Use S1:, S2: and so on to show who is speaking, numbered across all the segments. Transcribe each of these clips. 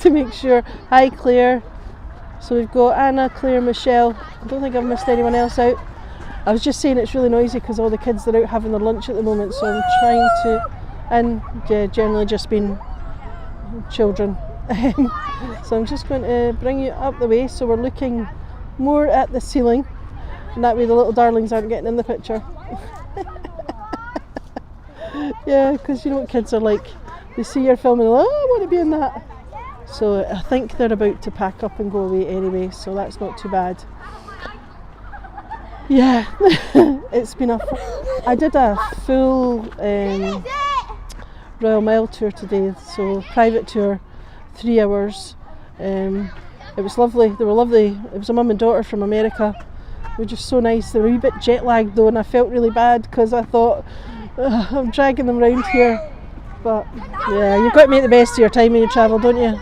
S1: to make sure. Hi Claire. So we've got Anna, Claire, Michelle. I don't think I've missed anyone else out. I was just saying it's really noisy because all the kids are out having their lunch at the moment, so I'm trying to, and yeah, generally just been children. So I'm just going to bring you up the way so we're looking more at the ceiling, and that way the little darlings aren't getting in the picture. Yeah, because you know what kids are like, they see your film and they're like, oh, I want to be in that. So I think they're about to pack up and go away anyway, so that's not too bad. Yeah, it's been I did a full Royal Mile tour today, so private tour, 3 hours. It was lovely, they were lovely. It was a mum and daughter from America. They were just so nice. They were a wee bit jet lagged though, and I felt really bad because I thought, I'm dragging them around here. But yeah, you've got to make the best of your time when you travel, don't you?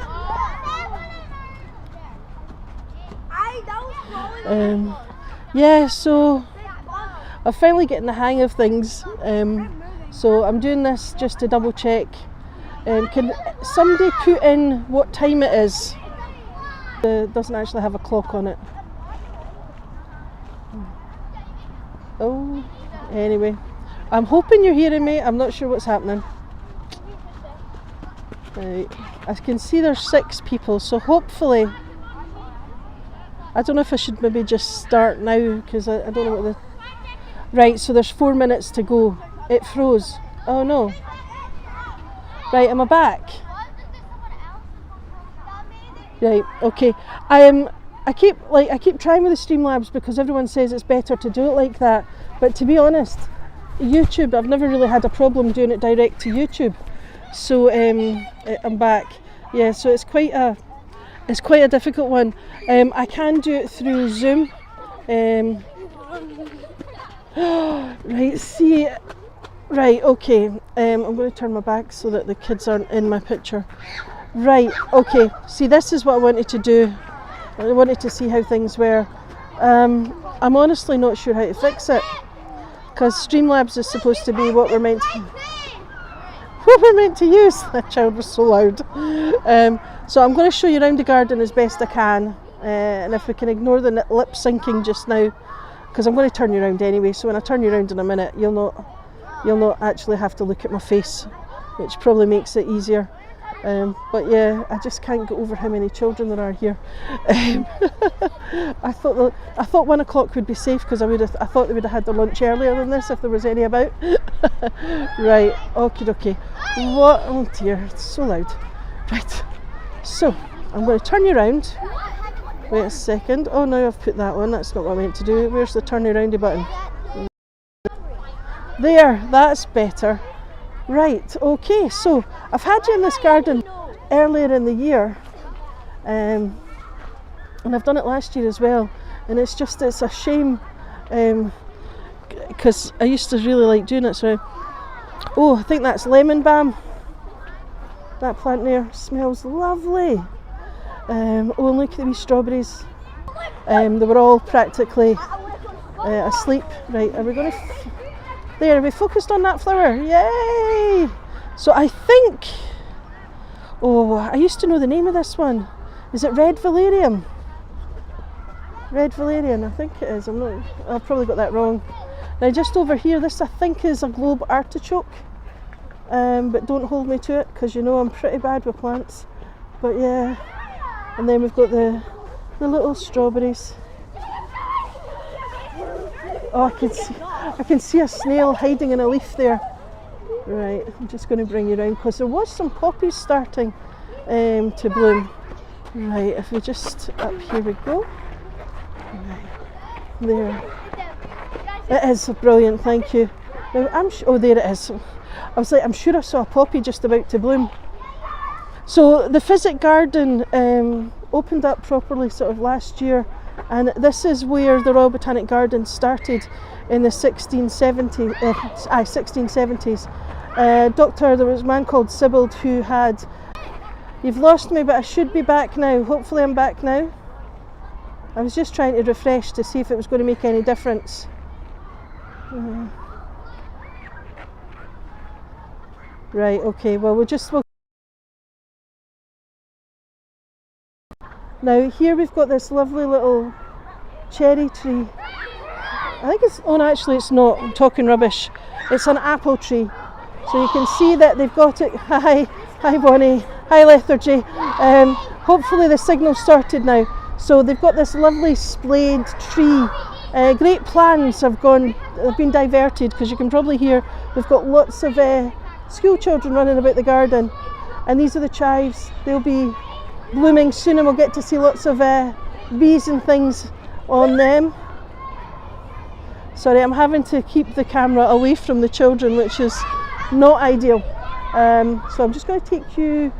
S1: Yeah, so I'm finally getting the hang of things. So I'm doing this just to double check. Can somebody put in what time it is? It doesn't actually have a clock on it. Oh, anyway. I'm hoping you're hearing me. I'm not sure what's happening. Right. I can see there's 6 people, so hopefully, I don't know if I should maybe just start now because I don't know what the... Right, so there's 4 minutes to go. It froze. Oh no. Right, am I back? Right, okay. I keep trying with the Streamlabs because everyone says it's better to do it like that. But to be honest, YouTube, I've never really had a problem doing it direct to YouTube. So I'm back. Yeah, so it's quite a difficult one. I can do it through Zoom. Right, see, right, okay. I'm going to turn my back so that the kids aren't in my picture. Right, okay. See, this is what I wanted to do. I wanted to see how things were. I'm honestly not sure how to fix it because Streamlabs is supposed to be what we're meant to use. That child was so loud. So I'm going to show you around the garden as best I can, and if we can ignore the lip syncing just now, because I'm going to turn you around anyway. So when I turn you around in a minute, you'll not actually have to look at my face, which probably makes it easier. But yeah, I just can't get over how many children there are here. I thought 1 o'clock would be safe because I thought they would have had their lunch earlier than this if there was any about. Right, okie dokie. What? Oh dear, it's so loud. Right, so I'm going to turn you around. Wait a second. Oh no, I've put that on. That's not what I meant to do. Where's the turn aroundy button? There, that's better. Right, okay, so I've had you in this garden earlier in the year, and I've done it last year as well, and it's a shame because I used to really like doing it. So, oh, I think that's lemon balm. That plant there smells lovely. Oh, and look at the wee strawberries. They were all practically asleep. Right, are we going to... There, we focused on that flower. Yay! So I think... Oh, I used to know the name of this one. Is it Red Valerian? Red Valerian, I think it is. I've probably got that wrong. Now just over here, this I think is a globe artichoke. But don't hold me to it because you know I'm pretty bad with plants. But yeah. And then we've got the little strawberries. Oh, I can see a snail hiding in a leaf there. Right, I'm just going to bring you around because there was some poppies starting to bloom. Right, if we just, up here we go. Right, there. It is brilliant, thank you. Now, oh, there it is. I was like, I'm sure I saw a poppy just about to bloom. So the Physic garden opened up properly sort of last year, and this is where the Royal Botanic Gardens started in the 1670s. There was a man called Sibbald who had... You've lost me, but I should be back now. Hopefully I'm back now. I was just trying to refresh to see if it was going to make any difference. Right, okay, well we'll Now here we've got this lovely little cherry tree. I think it's, oh no, actually it's not, I'm talking rubbish. It's an apple tree. So you can see that they've got it, hi Bonnie, hi Lethargy. Hopefully the signal's sorted now. So they've got this lovely splayed tree. Great plans have been diverted, because you can probably hear we've got lots of school children running about the garden. And these are the chives. They'll be blooming soon and we'll get to see lots of bees and things on them. Sorry, I'm having to keep the camera away from the children, which is not ideal. So I'm just going to take you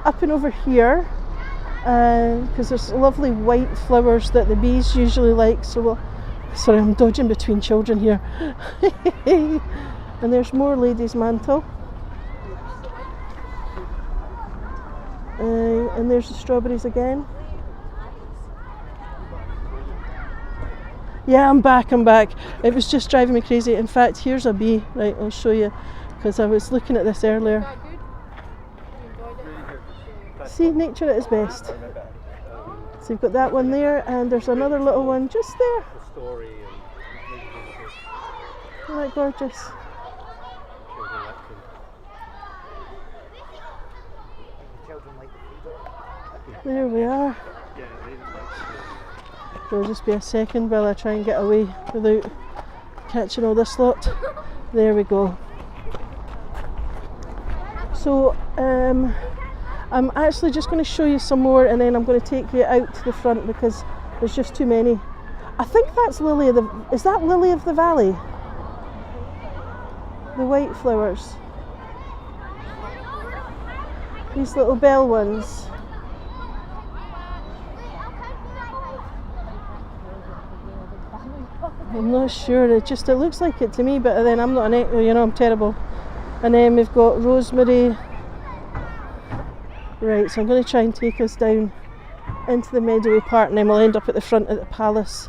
S1: up and over here, because there's lovely white flowers that the bees usually like. So sorry, I'm dodging between children here. And there's more lady's mantle. And there's the strawberries again. Yeah, I'm back. It was just driving me crazy. In fact, here's a bee. Right, I'll show you, because I was looking at this earlier. See, nature at its best. So you've got that one there, and there's another little one just there. Isn't that gorgeous? There we are. There'll just be a second while I try and get away without catching all this lot. There we go. So I'm actually just going to show you some more, and then I'm going to take you out to the front because there's just too many. I think that's is that Lily of the Valley? The white flowers. These little bell ones. I'm not sure, it looks like it to me, but then I'm not I'm terrible. And then we've got rosemary. Right, so I'm going to try and take us down into the meadowy part, and then we'll end up at the front of the palace.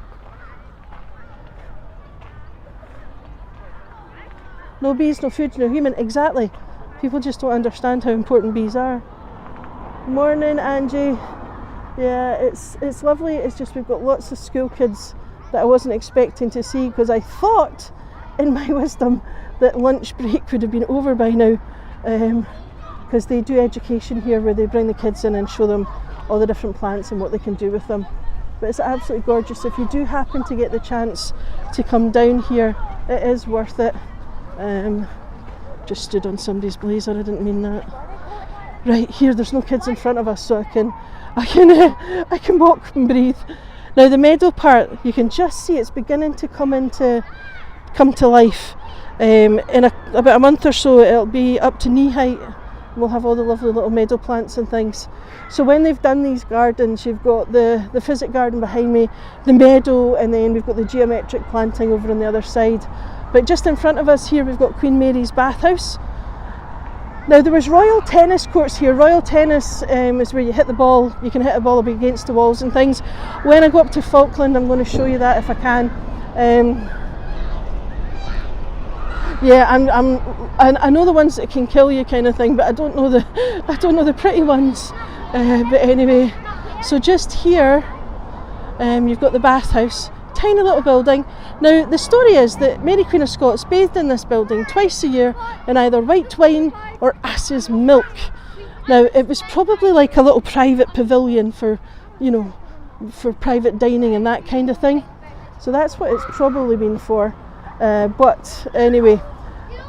S1: No bees, no food, no human. Exactly. People just don't understand how important bees are. Morning, Angie. Yeah, it's lovely. It's just we've got lots of school kids that I wasn't expecting to see, because I thought, in my wisdom, that lunch break would have been over by now, because they do education here where they bring the kids in and show them all the different plants and what they can do with them. But it's absolutely gorgeous. If you do happen to get the chance to come down here, it is worth it. Just stood on somebody's blazer, I didn't mean that. Right here, there's no kids in front of us, so I can walk and breathe. Now the meadow part, you can just see it's beginning to come to life. In about a month or so, it'll be up to knee height. We'll have all the lovely little meadow plants and things. So when they've done these gardens, you've got the Physic garden behind me, the meadow, and then we've got the geometric planting over on the other side. But just in front of us here, we've got Queen Mary's bathhouse. Now there was royal tennis courts here. Royal tennis is where you hit the ball, you can hit a ball up against the walls and things. When I go up to Falkland, I'm going to show you that if I can. Yeah, I know the ones that can kill you kind of thing, but I don't know the pretty ones. But anyway, so just here, you've got the bathhouse. Tiny little building. Now the story is that Mary Queen of Scots bathed in this building twice a year in either white wine or ass's milk. Now it was probably like a little private pavilion for private dining and that kind of thing. So that's what it's probably been for. But anyway,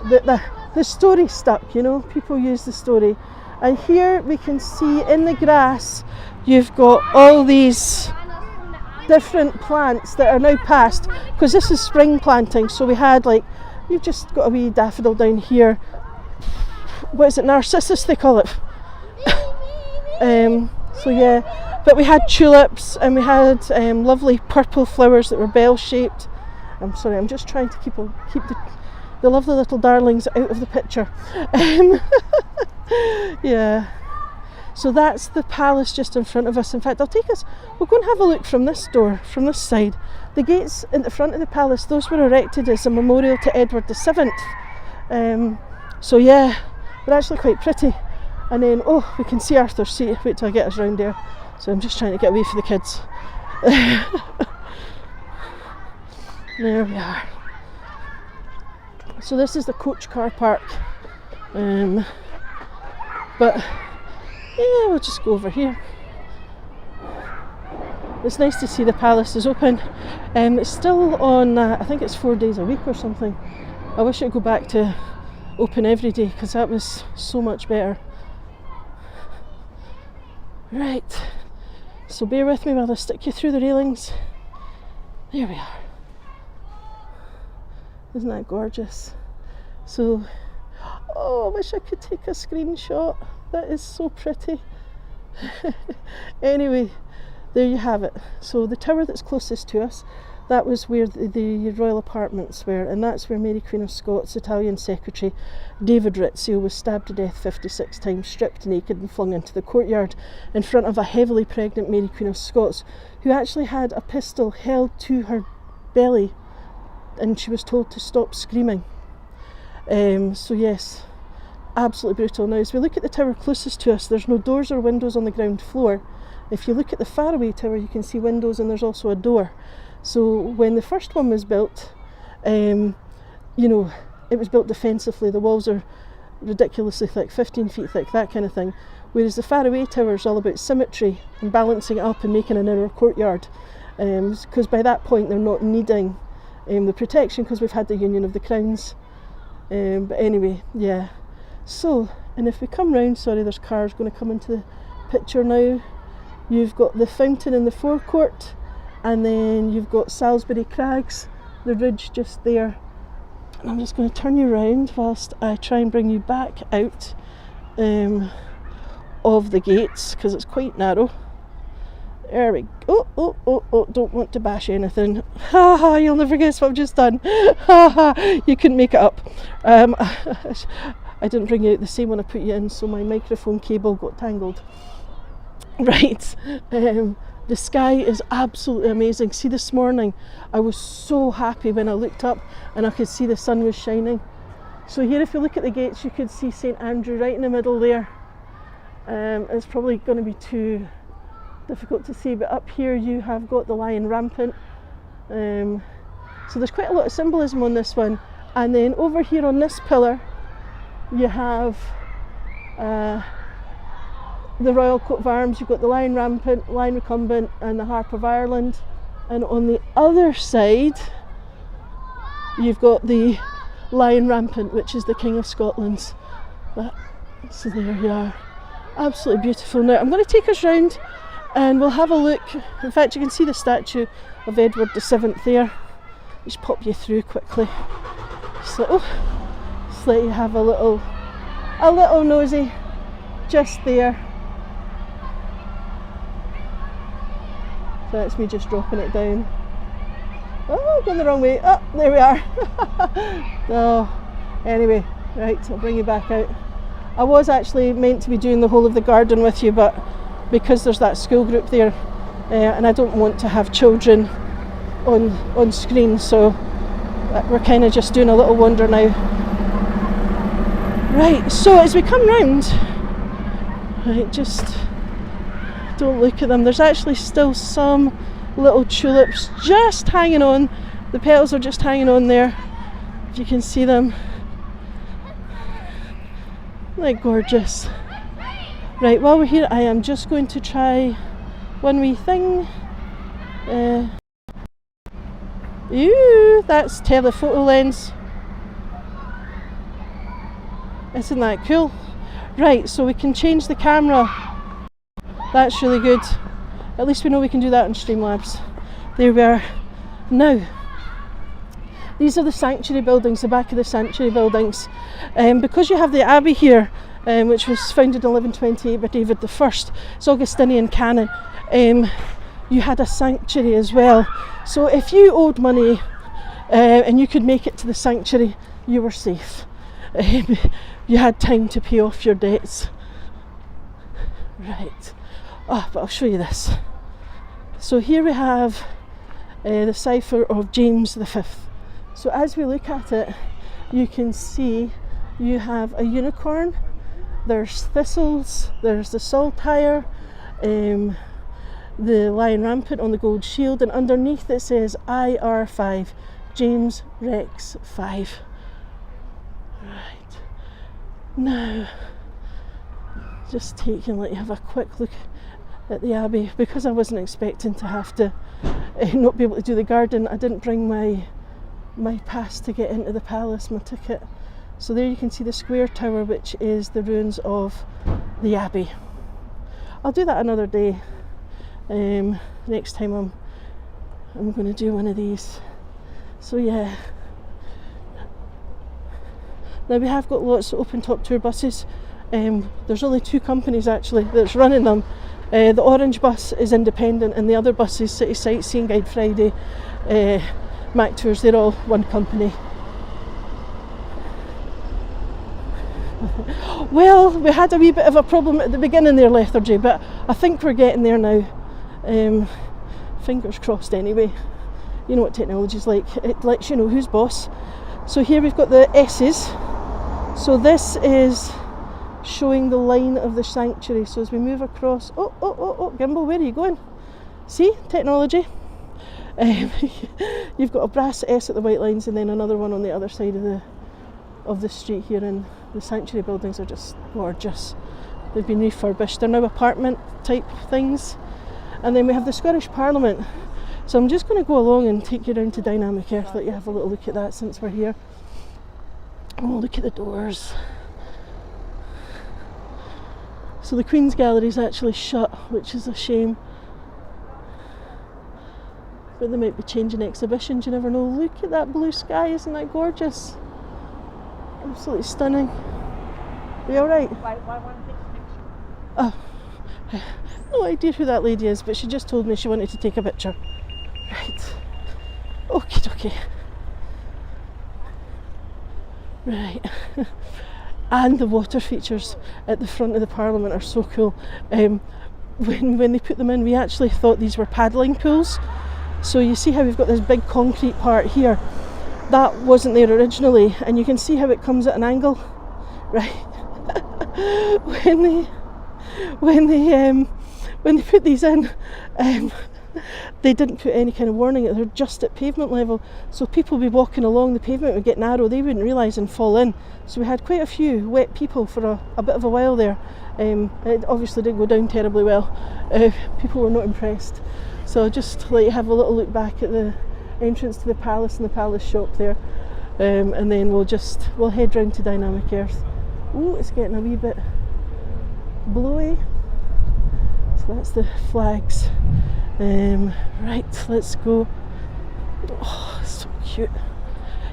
S1: the story stuck, people use the story. And here we can see in the grass, you've got all these different plants that are now past, because this is spring planting. So we had you've just got a wee daffodil down here. What is it, narcissus they call it? So yeah, but we had tulips and we had lovely purple flowers that were bell shaped. I'm sorry, I'm just trying to keep the lovely little darlings out of the picture. Yeah. So that's the palace just in front of us. In fact, we'll go and have a look from this door, from this side. The gates in the front of the palace, those were erected as a memorial to Edward VII. So yeah, they're actually quite pretty. And then, we can see Arthur's Seat. Wait till I get us round there. So I'm just trying to get away from the kids. There we are. So this is the coach car park. But yeah, we'll just go over here. It's nice to see the palace is open. It's still on, I think it's 4 days a week or something. I wish it would go back to open every day, because that was so much better. Right, so bear with me while I stick you through the railings. There we are. Isn't that gorgeous? So, oh, I wish I could take a screenshot. That is so pretty. Anyway, there you have it. So the tower that's closest to us, that was where the royal apartments were, and that's where Mary Queen of Scots' Italian secretary David Rizzio was stabbed to death 56 times, stripped naked and flung into the courtyard in front of a heavily pregnant Mary Queen of Scots, who actually had a pistol held to her belly, and she was told to stop screaming. So yes, absolutely brutal. Now as we look at the tower closest to us, there's no doors or windows on the ground floor. If you look at the faraway tower, you can see windows, and there's also a door. So when the first one was built, you know, it was built defensively. The walls are ridiculously thick, 15 feet thick, that kind of thing. Whereas the faraway tower is all about symmetry and balancing it up and making an inner courtyard. Because by that point they're not needing the protection, because we've had the union of the crowns. But anyway, yeah. So, and if we come round, sorry, there's cars going to come into the picture now. You've got the fountain in the forecourt, and then you've got Salisbury Crags, the ridge just there. And I'm just going to turn you around whilst I try and bring you back out of the gates, because it's quite narrow. There we go. Oh, don't want to bash anything. Ha ha, you'll never guess what I've just done. Ha ha, you couldn't make it up. I didn't bring out the same one I put you in, so my microphone cable got tangled. Right, the sky is absolutely amazing. See, this morning I was so happy when I looked up and I could see the sun was shining. So here, if you look at the gates, you could see St Andrew right in the middle there. It's probably going to be too difficult to see, but up here you have got the Lion Rampant. So there's quite a lot of symbolism on this one. And then over here on this pillar you have the Royal Coat of Arms. You've got the Lion Rampant, Lion Recumbent and the Harp of Ireland, and on the other side you've got the Lion Rampant, which is the King of Scotland's. So there you are, absolutely beautiful. Now I'm going to take us round and we'll have a look. In fact, you can see the statue of Edward VII there. Just pop you through quickly. So just let you have a little nosy just there. So that's me just dropping it down. Oh, going the wrong way. Oh, there we are. Oh, anyway, right, I'll bring you back out. I was actually meant to be doing the whole of the garden with you, but because there's that school group there, and I don't want to have children on screen, so we're kind of just doing a little wander now. Right, so as we come round, right, just don't look at them. There's actually still some little tulips just hanging on. The petals are just hanging on there, if you can see them. Isn't that gorgeous? Right, while we're here, I am just going to try one wee thing. Ew, that's telephoto lens. Isn't that cool? Right, so we can change the camera. That's really good. At least we know we can do that on Streamlabs. There we are. Now, these are the sanctuary buildings, the back of the sanctuary buildings. Because you have the abbey here, which was founded in 1128 by David I, it's Augustinian canon, you had a sanctuary as well. So if you owed money and you could make it to the sanctuary, you were safe. You had time to pay off your debts. Right, but I'll show you this. So here we have the cipher of James V. So as we look at it, you can see you have a unicorn, there's thistles, there's the saltire, the Lion Rampant on the gold shield, and underneath it says IR5, James Rex 5. Right, now just let you have a quick look at the Abbey. Because I wasn't expecting to have to not be able to do the garden, I didn't bring my pass to get into the palace, my ticket. So there you can see the square tower, which is the ruins of the Abbey. I'll do that another day. Next time I'm going to do one of these. So yeah. Now we have got lots of open top tour buses. There's only 2 companies actually that's running them. The orange bus is independent, and the other bus is City Sightseeing, Guide Friday, Mac Tours. They're all one company. Well, we had a wee bit of a problem at the beginning there, Lethargy, but I think we're getting there now. Fingers crossed anyway. You know what technology's like, it lets you know who's boss. So here we've got the S's. So this is showing the line of the sanctuary. So as we move across, oh, Gimbal, where are you going? See, technology. You've got a brass S at the white lines, and then another one on the other side of the street here, and the sanctuary buildings are just gorgeous. They've been refurbished. They're now apartment type things. And then we have the Scottish Parliament. So I'm just going to go along and take you around to Dynamic Earth, let you have a little look at that since we're here. Oh, look at the doors. So the Queen's Gallery is actually shut, which is a shame. But they might be changing exhibitions, you never know. Look at that blue sky, isn't that gorgeous? Absolutely stunning. Are you alright?
S2: Why want to take a picture?
S1: Oh, no idea who that lady is, but she just told me she wanted to take a picture. Right. Okie dokie. Right. And the water features at the front of the Parliament are so cool. When they put them in, we actually thought these were paddling pools. So you see how we've got this big concrete part here. That wasn't there originally, and you can see how it comes at an angle, right? when they put these in, they didn't put any kind of warning. They're just at pavement level, so people would be walking along, the pavement would get narrow, they wouldn't realise and fall in. So we had quite a few wet people for a bit of a while there. It obviously didn't go down terribly well. People were not impressed. So just to let you have a little look back at the entrance to the palace and the palace shop there, and then we'll head round to Dynamic Earth. Oh, it's getting a wee bit blowy. So that's the flags. Right, let's go. Oh, so cute.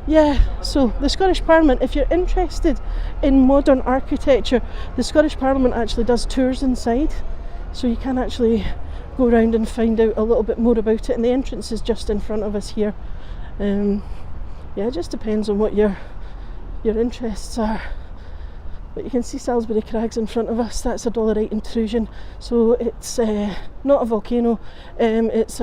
S1: Yeah, so the Scottish Parliament, if you're interested in modern architecture, the Scottish Parliament actually does tours inside, so you can actually go around and find out a little bit more about it, and the entrance is just in front of us here. Yeah, it just depends on what your interests are. But you can see Salisbury Crags in front of us. That's a dolerite intrusion, so it's not a volcano. It's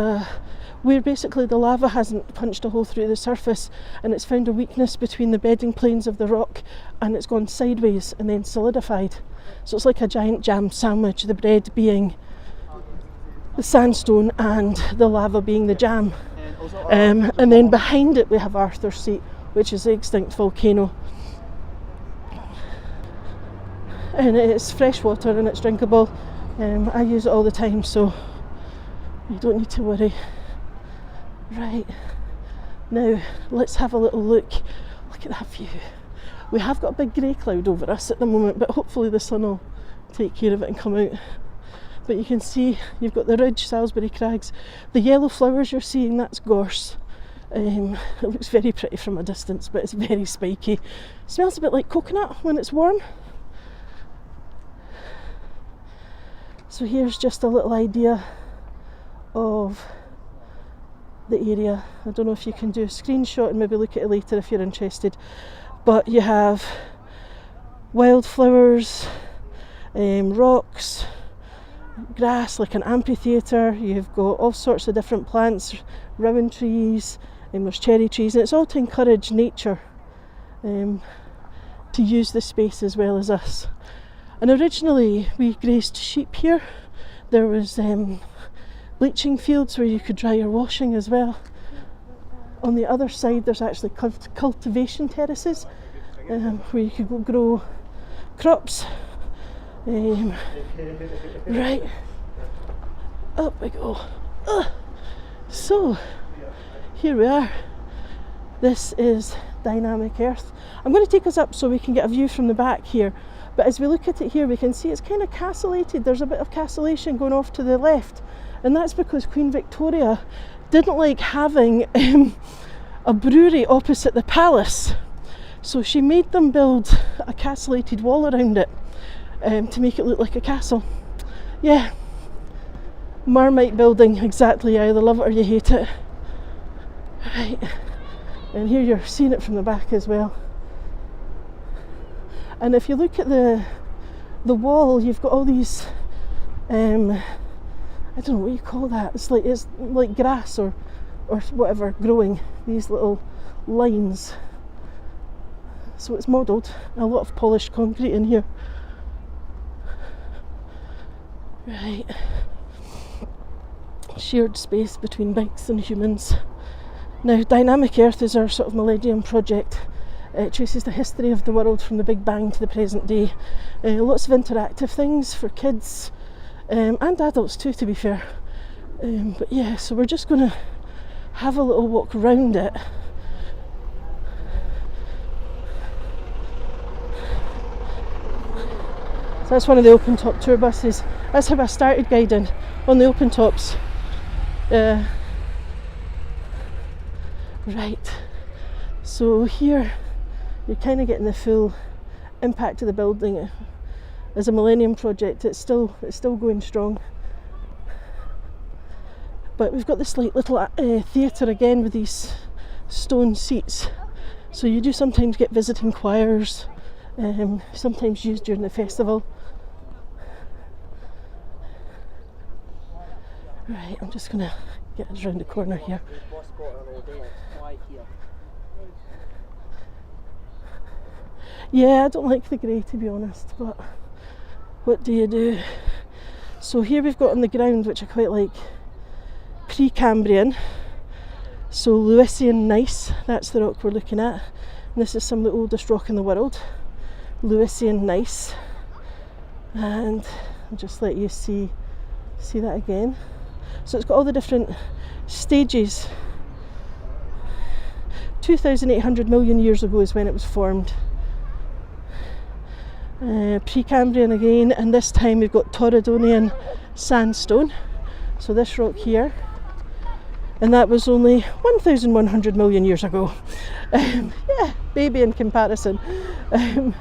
S1: where basically the lava hasn't punched a hole through the surface, and it's found a weakness between the bedding planes of the rock, and it's gone sideways and then solidified. So it's like a giant jam sandwich, the bread being the sandstone and the lava being the jam. And then behind it we have Arthur's Seat, which is the extinct volcano. And it's fresh water and it's drinkable. I use it all the time, so you don't need to worry. Right, now let's have a little look. Look at that view. We have got a big grey cloud over us at the moment, but hopefully the sun will take care of it and come out. But you can see you've got the ridge, Salisbury Crags. The yellow flowers you're seeing, that's gorse. It looks very pretty from a distance, but it's very spiky. It smells a bit like coconut when it's warm. So here's just a little idea of the area. I don't know if you can do a screenshot and maybe look at it later if you're interested. But you have wildflowers, rocks, grass like an amphitheatre. You've got all sorts of different plants, rowan trees, and there's cherry trees, and it's all to encourage nature to use the space as well as us. And originally we grazed sheep here. There was bleaching fields where you could dry your washing as well. On the other side there's actually cultivation terraces where you could go grow crops. Right, up we go. So here we are. This is Dynamic Earth. I'm going to take us up so we can get a view from the back here, but as we look at it here we can see it's kind of castellated. There's a bit of castellation going off to the left, and that's because Queen Victoria didn't like having a brewery opposite the palace, so she made them build a castellated wall around it to make it look like a castle. Yeah, Marmite building, exactly. You either love it or you hate it. Right, and here you're seeing it from the back as well. And if you look at the wall, you've got all these I don't know what you call that. It's like grass or whatever growing, these little lines. So it's modelled, a lot of polished concrete in here. Right, shared space between bikes and humans. Now, Dynamic Earth is our sort of Millennium project. It traces the history of the world from the Big Bang to the present day. Lots of interactive things for kids and adults too, to be fair. But yeah, so we're just going to have a little walk around it. So that's one of the open top tour buses. That's how I started guiding, on the open tops. Right, so here you're kind of getting the full impact of the building. As a Millennium project, it's still going strong. But we've got this like little theatre again with these stone seats. So you do sometimes get visiting choirs, sometimes used during the festival. Right, I'm just going to get us round the corner here. Yeah, I don't like the grey, to be honest, but what do you do? So here we've got on the ground, which I quite like, Precambrian, so Lewisian gneiss, that's the rock we're looking at, and this is some of the oldest rock in the world, Lewisian gneiss, and I'll just let you see that again. So it's got all the different stages. 2,800 million years ago is when it was formed. Precambrian again, and this time we've got Torridonian sandstone. So this rock here, and that was only 1,100 million years ago. Yeah, baby in comparison. And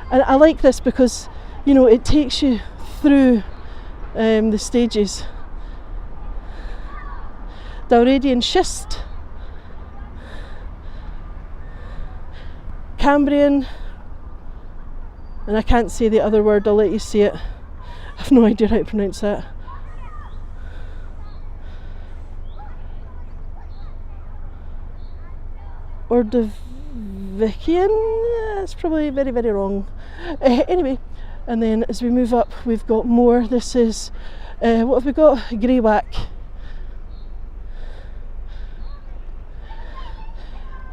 S1: I like this because, you know, it takes you through the stages. Dalradian schist, Cambrian, and I can't say the other word, I'll let you say it. I have no idea how to pronounce that. Ordovician? That's probably very, very wrong. Anyway, and then as we move up, we've got more. This is, what have we got? Greywacke.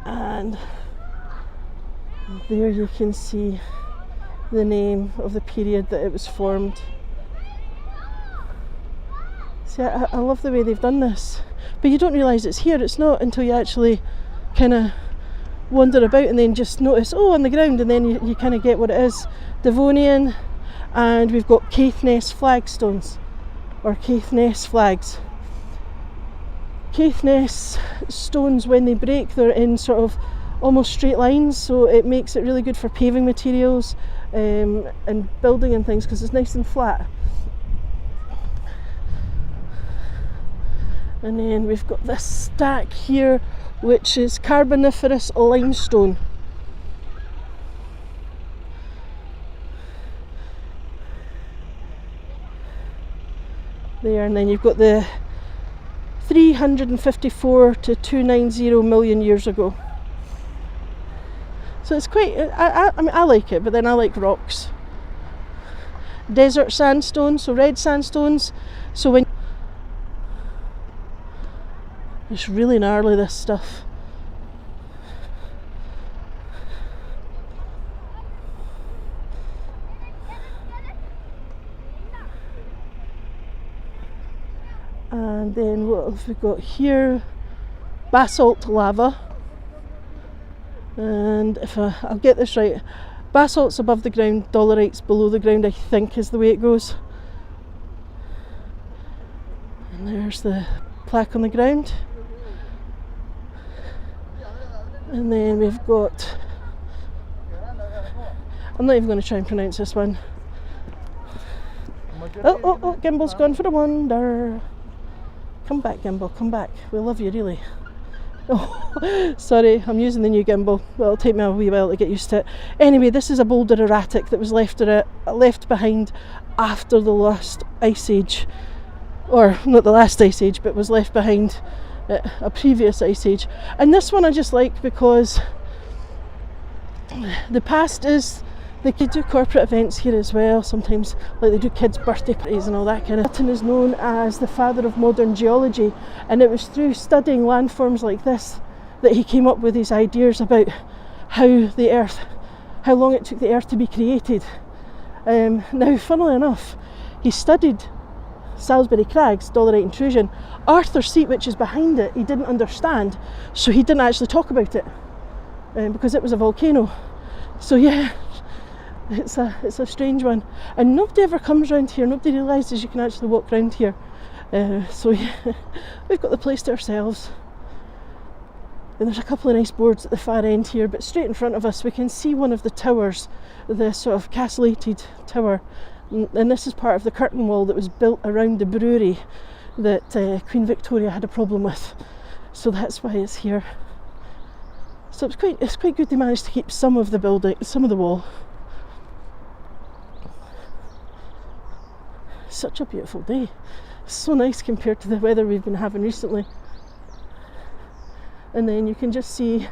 S1: And there you can see the name of the period that it was formed. See, I love the way they've done this, but you don't realise it's here. It's not until you actually kind of wander about and then just notice, oh, on the ground, and then you kind of get what it is. Devonian, and we've got Caithness flagstones, or Caithness flags. Caithness stones, when they break, they're in sort of almost straight lines, so it makes it really good for paving materials and building and things, because it's nice and flat. And then we've got this stack here, which is Carboniferous limestone. There, and then you've got the 354 to 290 million years ago. So it's quite, I mean, I like it, but then I like rocks. Desert sandstone, so red sandstones. So when It's really gnarly, this stuff. And then what have we got here? Basalt lava. And if I'll get this right, basalt's above the ground, dolerite's below the ground, I think is the way it goes. And there's the plaque on the ground. And then we've got, I'm not even going to try and pronounce this one. Oh, Gimble's gone for a wander. Come back, Gimbal, come back. We love you, really. Oh, sorry, I'm using the new gimbal. Well, it'll take me a wee while to get used to it. Anyway, this is a boulder erratic that was left behind after the last ice age. Or, not the last ice age, but was left behind a previous ice age. And this one I just like because the past is, they could do corporate events here as well, sometimes, like they do kids' birthday parties and all that kind of. Hutton is known as the father of modern geology, and it was through studying landforms like this that he came up with his ideas about how long it took the earth to be created. Now, funnily enough, he studied Salisbury Crags, dolerite intrusion. Arthur's Seat, which is behind it, he didn't understand, so he didn't actually talk about it because it was a volcano. So yeah, it's a strange one, and nobody ever comes around here. Nobody realises you can actually walk around here. So yeah, we've got the place to ourselves. And there's a couple of nice boards at the far end here, but straight in front of us we can see one of the towers, the sort of castellated tower. And this is part of the curtain wall that was built around the brewery that Queen Victoria had a problem with. So that's why it's here. So it's quite good they managed to keep some of the building, some of the wall. Such a beautiful day. So nice compared to the weather we've been having recently. And then you can just see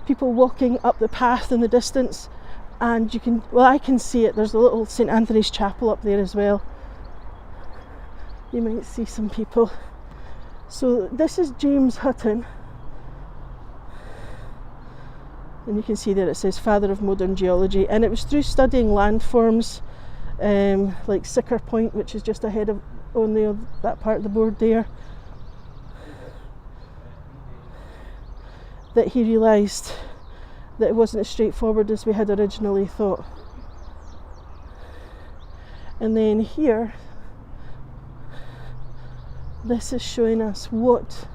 S1: people walking up the path in the distance, and you can, well, I can see it, there's a little St Anthony's Chapel up there as well. You might see some people. So this is James Hutton, and you can see there it says father of modern geology, and it was through studying landforms like Sicker Point, which is just ahead of on that part of the board there, that he realised that it wasn't as straightforward as we had originally thought. And then here, this is showing us what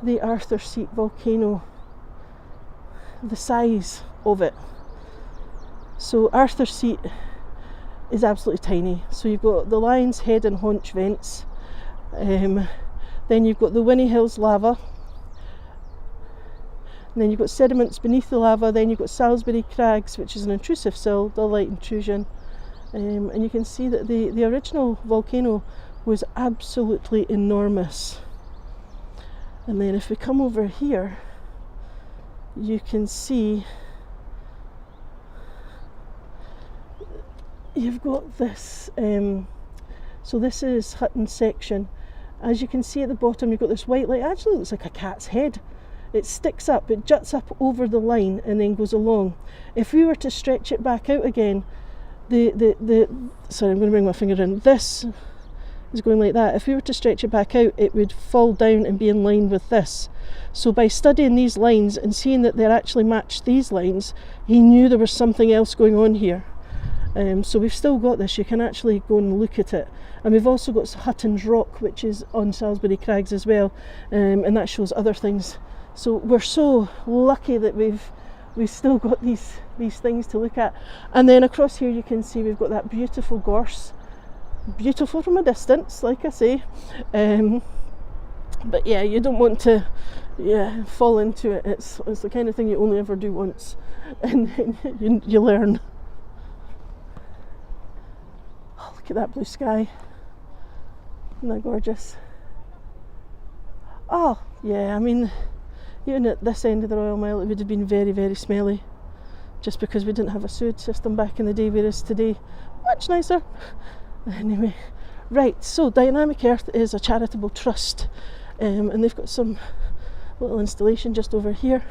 S1: the Arthur Seat volcano, the size of it. So Arthur Seat is absolutely tiny. So you've got the Lion's Head and Haunch vents, then you've got the Winnie Hills lava, and then you've got sediments beneath the lava, then you've got Salisbury Crags, which is an intrusive sill, dolerite intrusion, and you can see that the original volcano was absolutely enormous. And then if we come over here, you can see you've got this, so this is Hutton's section. As you can see at the bottom, you've got this white light. Actually, it looks like a cat's head. It sticks up, it juts up over the line and then goes along. If we were to stretch it back out again, sorry, I'm going to bring my finger in. This is going like that. If we were to stretch it back out, it would fall down and be in line with this. So by studying these lines and seeing that they actually matched these lines, he knew there was something else going on here. So we've still got this, you can actually go and look at it. And we've also got Hutton's Rock, which is on Salisbury Crags as well, and that shows other things. So we're so lucky that we've still got these things to look at. And then across here you can see we've got that beautiful gorse, beautiful from a distance, like I say. But yeah, you don't want to fall into it. It's the kind of thing you only ever do once, and then you learn. Oh, look at that blue sky. Isn't that gorgeous? Oh yeah, I mean, even at this end of the Royal Mile it would have been very, very smelly, just because we didn't have a sewage system back in the day, whereas today, much nicer. Anyway, right, so Dynamic Earth is a charitable trust, and they've got some little installation just over here.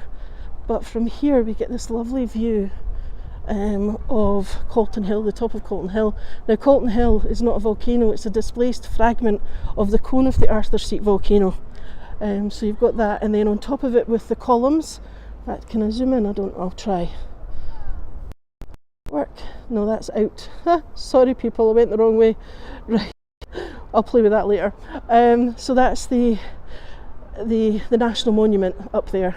S1: But from here we get this lovely view of Calton Hill, the top of Calton Hill. Now Calton Hill is not a volcano, it's a displaced fragment of the cone of the Arthur Seat volcano. So you've got that, and then on top of it with the columns, that, can I zoom in? I'll try. Work? No, that's out. Sorry people, I went the wrong way. Right, I'll play with that later. So that's the National Monument up there.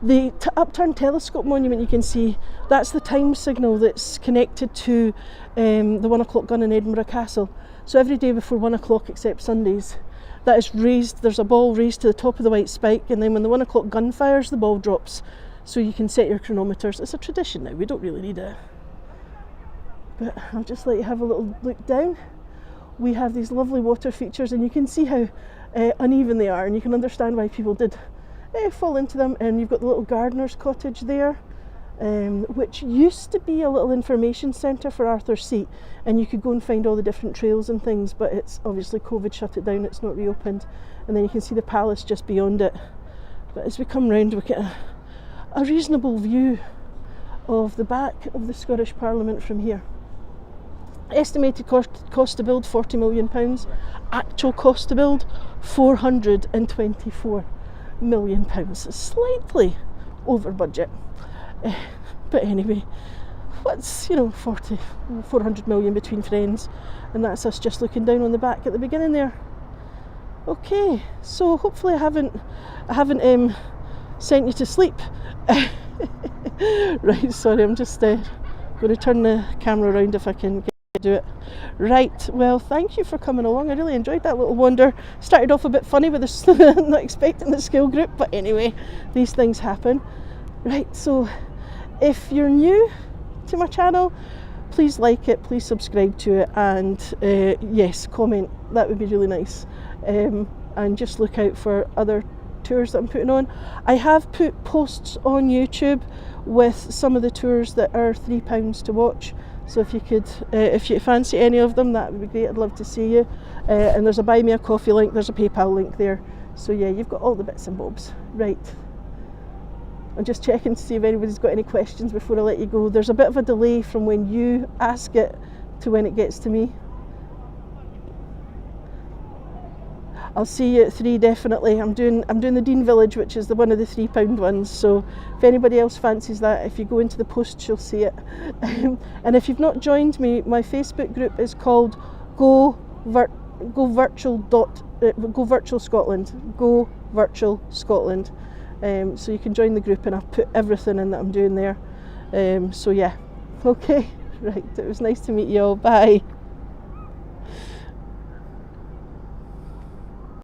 S1: The upturned telescope monument you can see, that's the time signal that's connected to the 1 o'clock gun in Edinburgh Castle. So every day before 1 o'clock except Sundays, that is raised, there's a ball raised to the top of the white spike, and then when the 1 o'clock gun fires, the ball drops. So you can set your chronometers. It's a tradition now, we don't really need it. But I'll just let you have a little look down. We have these lovely water features, and you can see how uneven they are, and you can understand why people did fall into them. And you've got the little gardener's cottage there, which used to be a little information centre for Arthur's Seat, and you could go and find all the different trails and things, but it's obviously COVID shut it down, it's not reopened. And then you can see the palace just beyond it. But as we come round, we get a reasonable view of the back of the Scottish Parliament from here. Estimated cost to build £40 million, actual cost to build £424 million, slightly over budget. But anyway, what's 400 million between friends, and that's us just looking down on the back at the beginning there. Okay, so hopefully I haven't sent you to sleep. Right, sorry, I'm just going to turn the camera around if I can do it. Right, well, thank you for coming along. I really enjoyed that little wander. Started off a bit funny with this, not expecting the skill group, but anyway, these things happen. Right, so if you're new to my channel, please like it, please subscribe to it, and yes, comment, that would be really nice. And just look out for other tours that I'm putting on. I have put posts on YouTube with some of the tours that are £3 to watch. So if you fancy any of them, that would be great. I'd love to see you. And there's a buy me a coffee link, there's a PayPal link there. So yeah, you've got all the bits and bobs. Right. I'm just checking to see if anybody's got any questions before I let you go. There's a bit of a delay from when you ask it to when it gets to me. I'll see you at 3 definitely. I'm doing the Dean Village, which is one of the £3 ones. So if anybody else fancies that, if you go into the post, you'll see it. And if you've not joined me, my Facebook group is called Go Virtual Scotland. Go Virtual Scotland. So you can join the group, and I've put everything in that I'm doing there. So yeah, okay, right. It was nice to meet you all. Bye.